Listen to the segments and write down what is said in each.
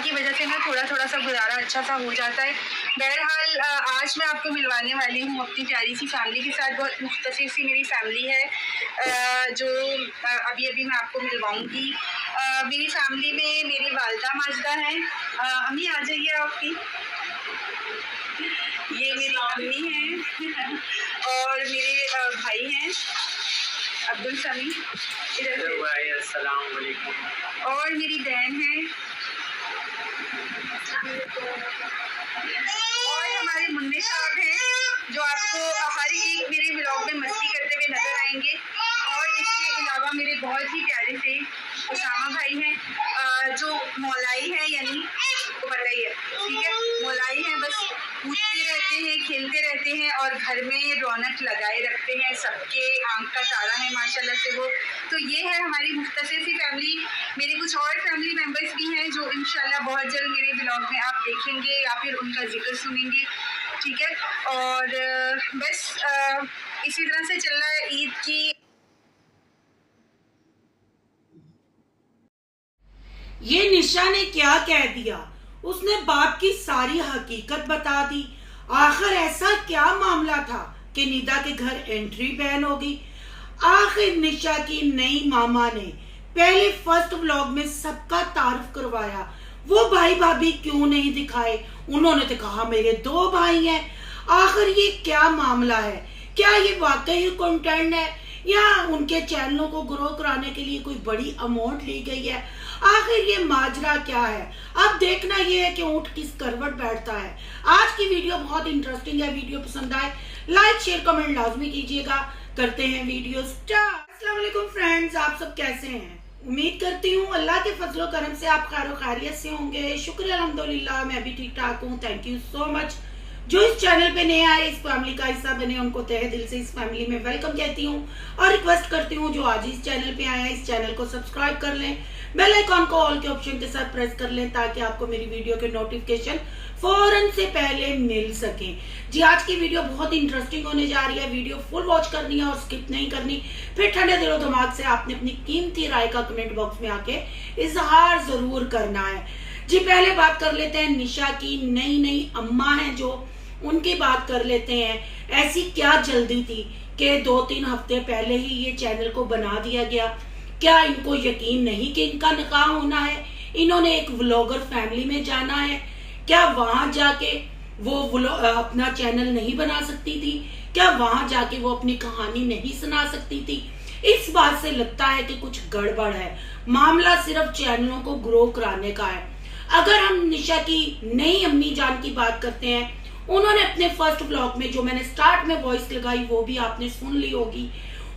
की वजह से ना थोड़ा थोड़ा सा गुजारा अच्छा सा हो जाता है। बहरहाल आज मैं आपको मिलवाने वाली हूँ अपनी प्यारी सी फैमिली के साथ। बहुत मुख्तसर सी मेरी फैमिली है जो अभी अभी मैं आपको मिलवाऊँगी। मेरी फैमिली में मेरी वालदा माजदा हैं। अम्मी आ जाइए आपकी, ये मेरी अम्मी हैं और मेरे भाई हैं अब्दुल समी, अस्सलाम वालेकुम, और मेरी बहन है और हमारे मुन्ने साहब हैं जो आपको हर एक मेरे व्लॉग में मस्ती करते हुए नजर आएंगे। और इसके अलावा मेरे बहुत ही प्यारे से उसामा भाई हैं जो मौलाई हैं, यानी आपको पता ही है, ठीक है, मौलाई हैं। बस कूदते रहते हैं, खेलते रहते हैं और घर में रौनक लगाए रखते हैं, सबके आंख का तारा है माशाल्लाह से वो। तो ये है हमारी मुख्तसर सी फैमिली। मेरे कुछ और फैमिली मेम्बर्स भी हैं जो इंशाल्लाह बहुत जल्द मेरे व्लॉग में आप देखेंगे या फिर उनका जिक्र सुनेंगे, ठीक है। और बस इसी तरह से चल रहा है ईद की। ये निशा ने क्या कह दिया, उसने बाप की सारी हकीकत बता दी। आखिर ऐसा क्या मामला था कि निदा के घर एंट्री बैन हो गई। आखिर निशा की नई मामा ने पहले फर्स्ट व्लॉग में सबका तारुफ करवाया, वो भाई भाभी क्यों नहीं दिखाए। उन्होंने तो कहा मेरे 2 भाई हैं। आखिर ये क्या मामला है, क्या ये वाकई कंटेंट है या उनके चैनलों को ग्रो कराने के लिए कोई बड़ी अमाउंट ली गई है। आखिर ये माजरा क्या है, अब देखना ये है कि ऊंट किस करवट बैठता है। आज की वीडियो बहुत इंटरेस्टिंग है। वीडियो पसंद आए लाइक शेयर कमेंट लाजमी कीजिएगा। करते हैं वीडियो स्टार्ट। अस्सलाम वालेकुम फ्रेंड्स, आप सब कैसे हैं? उम्मीद करती हूँ अल्लाह के फजलो करम से आप खैर खैरियत से होंगे। शुक्र अल्हम्दुलिल्लाह, मैं भी ठीक ठाक हूँ। Thank you so much. जो इस चैनल पे नए आए, इस फैमिली का हिस्सा बने, उनको तहे दिल से इस फैमिली में वेलकम कहती हूँ और रिक्वेस्ट करती हूँ जो आज इस चैनल पे आए हैं इस चैनल को सब्सक्राइब कर लें, बेल आइकॉन को ऑल के ऑप्शन के साथ प्रेस कर लें ताकि आपको मेरी वीडियो के नोटिफिकेशन फौरन से पहले मिल सके। जी आज की वीडियो बहुत इंटरेस्टिंग होने जा रही है। वीडियो फुल वॉच करनी है और स्किप नहीं करनी। फिर ठंडे दिलो दिमाग से आपने अपनी कीमती राय का कमेंट बॉक्स में आके इजहार जरूर करना है। जी पहले बात कर लेते हैं निशा की। नई अम्मा है जो, उनकी बात कर लेते हैं। ऐसी क्या जल्दी थी कि 2-3 हफ्ते पहले ही ये चैनल को बना दिया गया। क्या इनको यकीन नहीं कि इनका निकाह होना है? इन्होंने एक व्लॉगर फैमिली में जाना है। क्या वहां जाके वो अपना चैनल नहीं बना सकती थी? क्या वहां जाके वो अपनी कहानी नहीं सुना सकती थी? इस बात से लगता है कि कुछ गड़बड़ है। मामला सिर्फ चैनलों को ग्रो कराने का है। अगर हम निशा की नई अम्मी जान की बात करते हैं, उन्होंने अपने फर्स्ट व्लॉग में जो मैंने स्टार्ट में वॉइस लगाई वो भी आपने सुन ली होगी।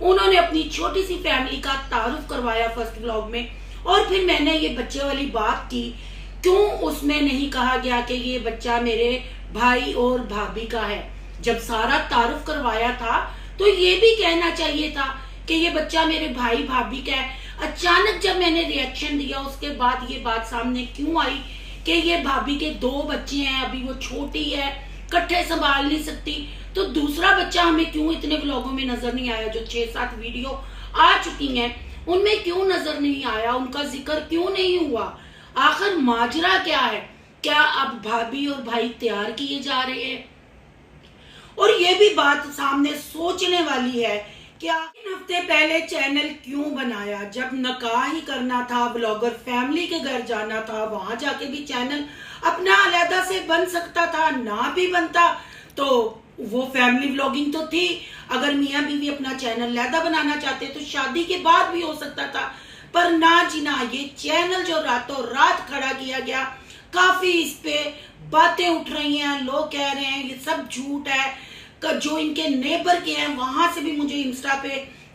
उन्होंने अपनी छोटी सी फैमिली का तारुफ करवाया फर्स्ट व्लॉग में और फिर मैंने ये बच्चे वाली बात की। क्यों उसमें नहीं कहा गया कि ये बच्चा मेरे भाई और भाभी का है? जब सारा तारुफ करवाया था तो ये भी कहना चाहिए था कि ये बच्चा मेरे भाई भाभी का है। अचानक जब मैंने रिएक्शन दिया उसके बाद ये बात सामने क्यों आई कि ये भाभी के 2 बच्चे हैं, अभी वो छोटी है, कट्ठे संभाल नहीं सकती। तो दूसरा बच्चा हमें क्यों इतने व्लॉगों में नजर नहीं आया? जो 6-7 वीडियो आ चुकी हैं उनमें क्यों नजर नहीं आया? उनका जिक्र क्यों नहीं हुआ? आखिर माजरा क्या है? क्या अब भाभी और भाई तैयार किए जा रहे हैं? और ये भी बात सामने सोचने वाली है क्या 3 हफ्ते पहले चैनल क्यों बनाया? जब निकाह ही करना था, व्लॉगर फैमिली के घर जाना था, वहां जाके भी चैनल अपना अलहदा से बन सकता था। ना भी बनता तो वो फैमिली व्लॉगिंग तो थी। अगर मियाँ बीवी अपना चैनल अलहदा बनाना चाहते तो शादी के बाद भी हो सकता था, पर ना जी ना, ये चैनल जो रातों रात खड़ा किया गया। काफी इस पे बातें उठ रही हैं, लोग कह रहे हैं ये सब झूठ है। जो इनके नेबर के हैं वहां से भी मुझे इंस्टा पे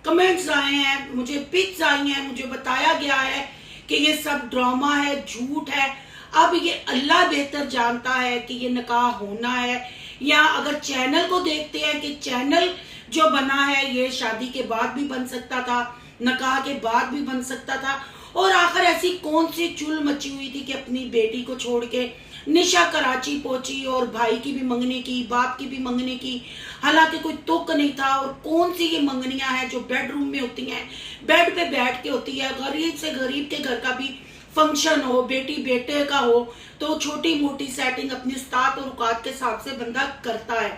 कमेंट्स आए हैं, मुझे पिक्स आई हैं, मुझे बताया गया है कि ये सब ड्रामा है, झूठ है। अब ये अल्लाह बेहतर जानता है कि ये निकाह होना है या अगर चैनल को देखते हैं कि चैनल जो बना है ये शादी के बाद भी बन सकता था, निकाह के बाद भी बन सकता था। और आखिर ऐसी कौन सी चुल मची हुई थी कि अपनी बेटी को छोड़ के निशा कराची पहुंची और भाई की भी मंगनी की, बाप की भी मंगनी की, हालांकि कोई तुक नहीं था। और कौन सी ये मंगनियां हैं जो बेडरूम में होती हैं, बेड पे बैठ के होती है। गरीब से गरीब के घर का भी फंक्शन हो, बेटी बेटे का हो, तो छोटी मोटी सेटिंग अपनी उस्ताद और औकात के हिसाब से बंदा करता है।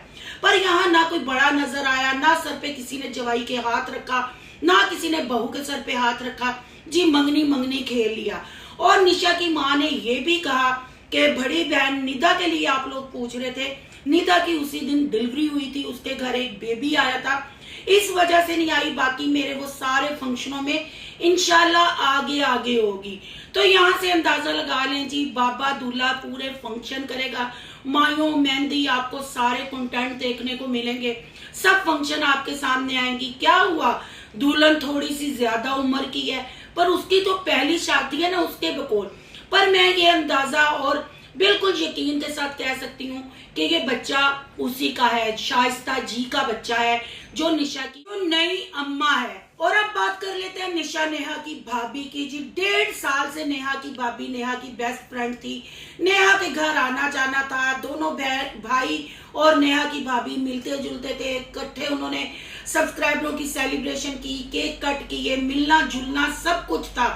पर यहाँ ना कोई बड़ा नजर आया, ना सर पे किसी ने जवाई के हाथ रखा, ना किसी ने बहू के सर पे हाथ रखा, जी मंगनी मंगनी खेल लिया। और निशा की माँ ने ये भी कहा कि बड़ी बहन निदा के लिए आप लोग पूछ रहे थे, निदा की उसी दिन डिलीवरी हुई थी, उसके घर एक बेबी आया था, इस वजह से नहीं आई, बाकी मेरे वो सारे फंक्शनों में इंशाल्लाह आगे आगे होगी। तो यहाँ से अंदाजा लगा लें जी, बाबा दूल्हा पूरे फंक्शन करेगा, मायों मेहंदी, आपको सारे कंटेंट देखने को मिलेंगे, सब फंक्शन आपके सामने आएंगी। क्या हुआ, दुल्हन थोड़ी सी ज्यादा उम्र की है, पर उसकी तो पहली शादी है ना उसके बकौल। पर मैं ये अंदाजा और बिल्कुल यकीन के साथ कह सकती हूँ कि ये बच्चा उसी का है, शाइस्ता जी का बच्चा है, जो निशा की जो नई अम्मा है। और अब बात कर लेते हैं निशा नेहा की भाभी की। जी 1.5 साल से नेहा की भाभी नेहा की बेस्ट फ्रेंड थी, नेहा के घर आना जाना था, दोनों भाई और नेहा की भाभी मिलते जुलते थे, इकट्ठे उन्होंने सब्सक्राइबरों की सेलिब्रेशन की, केक कट किए, मिलना जुलना सब कुछ था।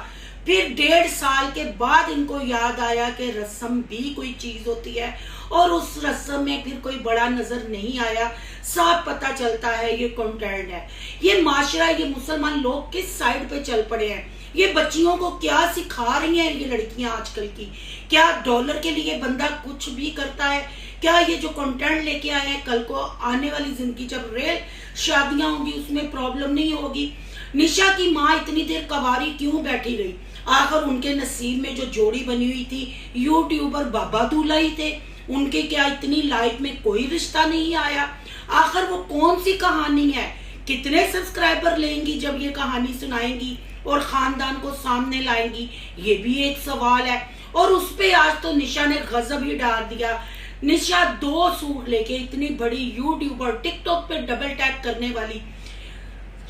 फिर 1.5 साल के बाद इनको याद आया कि रस्म भी कोई चीज होती है, और उस रस्म में फिर कोई बड़ा नजर नहीं आया, साफ पता चलता है ये कंटेंट है। ये माशरा, ये मुसलमान लोग किस साइड पे चल पड़े हैं, ये बच्चियों को क्या सिखा रही हैं ये लड़कियां आजकल की। क्या डॉलर के लिए बंदा कुछ भी करता है? क्या ये जो कंटेंट लेके आए हैं, कल को आने वाली जिंदगी जब रियल शादियां होंगी उसमें प्रॉब्लम नहीं होगी? निशा की माँ इतनी देर कवारी क्यों बैठी रही? आखिर उनके नसीब में जो जोड़ी बनी हुई थी यूट्यूबर बाबा दूल्हा ही थे, उनके क्या इतनी लाइफ में कोई रिश्ता नहीं आया? आखिर वो कौन सी कहानी है? कितने सब्सक्राइबर लेंगी जब ये कहानी सुनाएंगी और खानदान को सामने लाएंगी? ये भी एक सवाल है। और उस पे आज तो निशा ने गजब ही डाल दिया। निशा 2 सूट लेके, इतनी बड़ी यूट्यूबर, टिकटॉक पे डबल टैप करने वाली,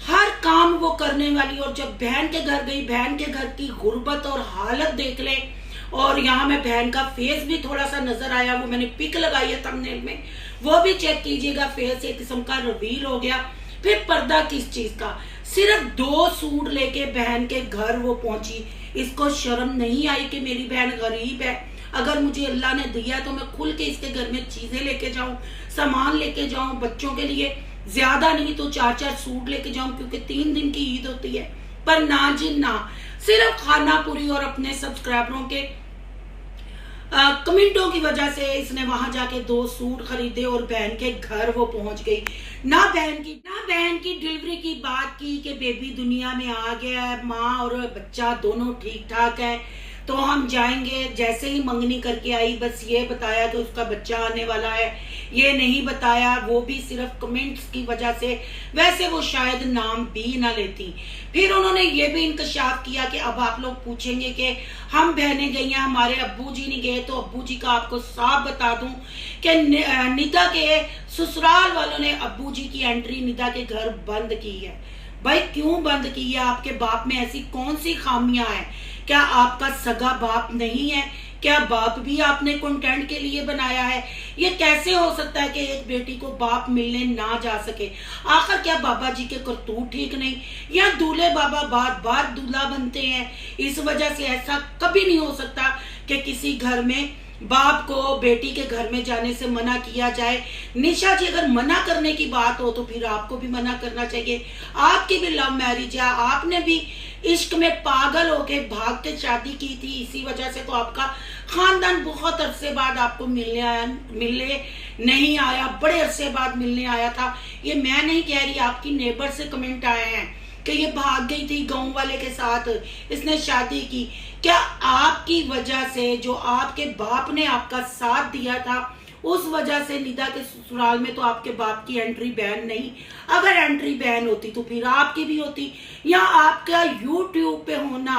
हर काम वो करने वाली, और जब बहन के घर गई, बहन के घर की गुर्बत और हालत देख ले। और यहाँ में बहन का फेस भी थोड़ा सा नजर आया, वो मैंने पिक लगाई है थंबनेल में, वो भी चेक कीजिएगा। फेस एक किस्म का रिवील हो गया। फिर पर्दा किस चीज का? सिर्फ 2 सूट लेके बहन के घर वो पहुंची। इसको शर्म नहीं आई कि मेरी बहन गरीब है, अगर मुझे अल्लाह ने दिया तो मैं खुल के इसके घर में चीजें लेके जाऊं, सामान लेके जाऊं, बच्चों के लिए ज्यादा नहीं तो 4-4 सूट लेके जाऊं, क्योंकि 3 दिन की ईद होती है। पर ना जी ना, सिर्फ खाना पूरी और अपने सब्सक्राइबरों के कमेंटों की वजह से इसने वहां जाके 2 सूट खरीदे और बहन के घर वो पहुंच गई। ना बहन की डिलीवरी की बात की कि बेबी दुनिया में आ गया है, माँ और बच्चा दोनों ठीक ठाक है, तो हम जाएंगे। जैसे ही मंगनी करके आई, बस ये बताया कि उसका बच्चा आने वाला है, ये नहीं बताया, वो भी सिर्फ कमेंट्स की वजह से, वैसे वो शायद नाम भी ना लेती। फिर उन्होंने ये भी इंकशाफ किया कि अब आप लोग पूछेंगे कि हम बहनें गई हैं, हमारे अब्बू जी नहीं गए, तो अब्बू जी का आपको साफ बता दूं कि निदा के ससुराल वालों ने अब्बू जी की एंट्री निदा के घर बंद की है। भाई क्यों बंद की है? आपके बाप में ऐसी कौन सी खामियां हैं? क्या आपका सगा बाप नहीं है? क्या बाप भी आपने कंटेंट के लिए बनाया है? ये कैसे हो सकता है कि एक बेटी को बाप मिलने ना जा सके? आखिर क्या बाबा जी के करतूत ठीक नहीं, या दूल्हे बाबा बार बार दूल्हा बनते हैं? इस वजह से ऐसा कभी नहीं हो सकता कि किसी घर में बाप को बेटी के घर में जाने से मना किया जाए। निशा जी, अगर मना करने की बात हो तो फिर आपको भी मना करना चाहिए। आपकी भी लव मैरिज है, आपने भी इश्क में पागल होके भाग के शादी की थी, इसी वजह से तो आपका खानदान बहुत अरसे बाद आपको मिलने नहीं आया, बड़े अरसे बाद मिलने आया था। ये मैं नहीं कह रही, आपकी नेबर से कमेंट आए हैं कि ये भाग गई थी गांव वाले के साथ, इसने शादी की। क्या आपकी वजह से, जो आपके बाप ने आपका साथ दिया था, उस वजह से निदा के ससुराल में तो आपके बाप की एंट्री बैन नहीं? अगर एंट्री बैन होती तो फिर आपकी भी होती। या आपका यूट्यूब पे होना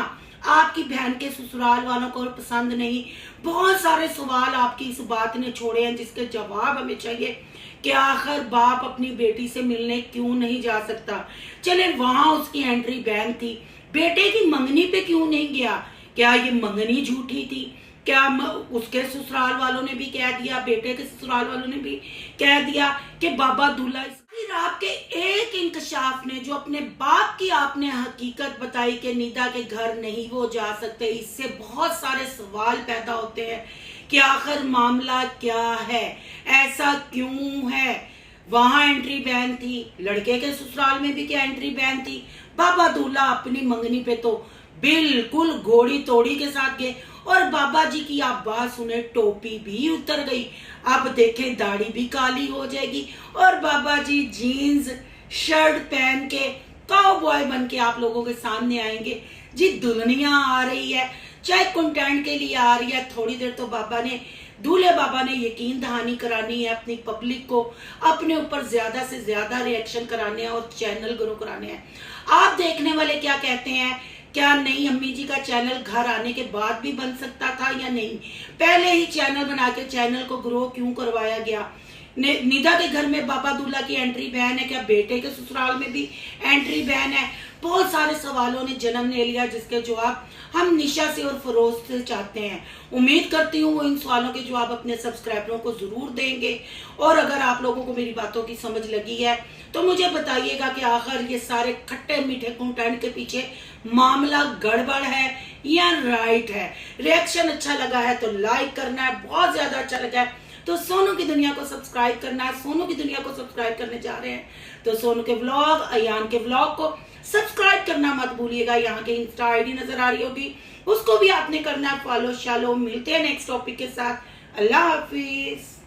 आपकी बहन के ससुराल वालों को पसंद नहीं? बहुत सारे सवाल आपकी इस बात ने छोड़े हैं जिसके जवाब हमें चाहिए कि आखिर बाप अपनी बेटी से मिलने क्यों नहीं जा सकता? चले वहां उसकी एंट्री बैन थी, बेटे की मंगनी पे क्यों नहीं गया? क्या ये मंगनी झूठी थी? क्या उसके ससुराल वालों ने भी कह दिया, बेटे के ससुराल वालों ने भी कह दिया कि बाबा दूल्हा। फिर आपके एक इंकशाफ ने, जो अपने बाप की आपने हकीकत बताई कि निदा के घर नहीं वो जा सकते, इससे बहुत सारे सवाल पैदा होते हैं कि आखिर मामला क्या है, ऐसा क्यों है। वहां एंट्री बैन थी, लड़के के ससुराल में भी क्या एंट्री बैन थी। बाबा दूल्हा अपनी मंगनी पे तो बिल्कुल घोड़ी तोड़ी के साथ गए, और बाबा जी की आप बात सुने, टोपी भी उतर गई। अब देखें दाढ़ी भी काली हो जाएगी, और बाबा जी जीन्स शर्ट पहन के काउबॉय बन के आप लोगों के सामने आएंगे। जी दुल्हनिया आ रही है, चाहे कंटेंट के लिए आ रही है, थोड़ी देर तो दूल्हे बाबा ने यकीन दहानी करानी है अपनी पब्लिक को, अपने ऊपर ज्यादा से ज्यादा रिएक्शन कराने हैं और चैनल ग्रो कराने हैं। आप देखने वाले क्या कहते हैं, क्या नहीं अम्मी जी का चैनल घर आने के बाद भी बन सकता था या नहीं, पहले ही चैनल बना के चैनल को ग्रो क्यों करवाया गया। निदा के घर में बाबा दूल्हा की एंट्री बैन है, क्या बेटे के ससुराल में भी एंट्री बैन है। बहुत सारे सवालों ने जन्म ले लिया, जिसके जवाब हम निशा से और फरोज से चाहते हैं। उम्मीद करती हूँ वो इन सवालों के जवाब अपने सब्सक्राइबरों को जरूर देंगे। और अगर आप लोगों को मेरी बातों की समझ लगी है तो मुझे बताइएगा कि आखिर ये सारे खट्टे मीठे कंटेंट के पीछे मामला गड़बड़ है या राइट है। रिएक्शन अच्छा लगा है तो लाइक करना है, बहुत ज्यादा अच्छा लगा है तो सोनू की दुनिया को सब्सक्राइब करना है। सोनू की दुनिया को सब्सक्राइब करने जा रहे हैं तो सोनू के व्लॉग, अयान के व्लॉग को सब्सक्राइब करना मत भूलिएगा। यहाँ के इंस्टा आईडी नजर आ रही होगी, उसको भी आपने करना है फॉलो शालो। मिलते हैं नेक्स्ट टॉपिक के साथ। अल्लाह हाफिज।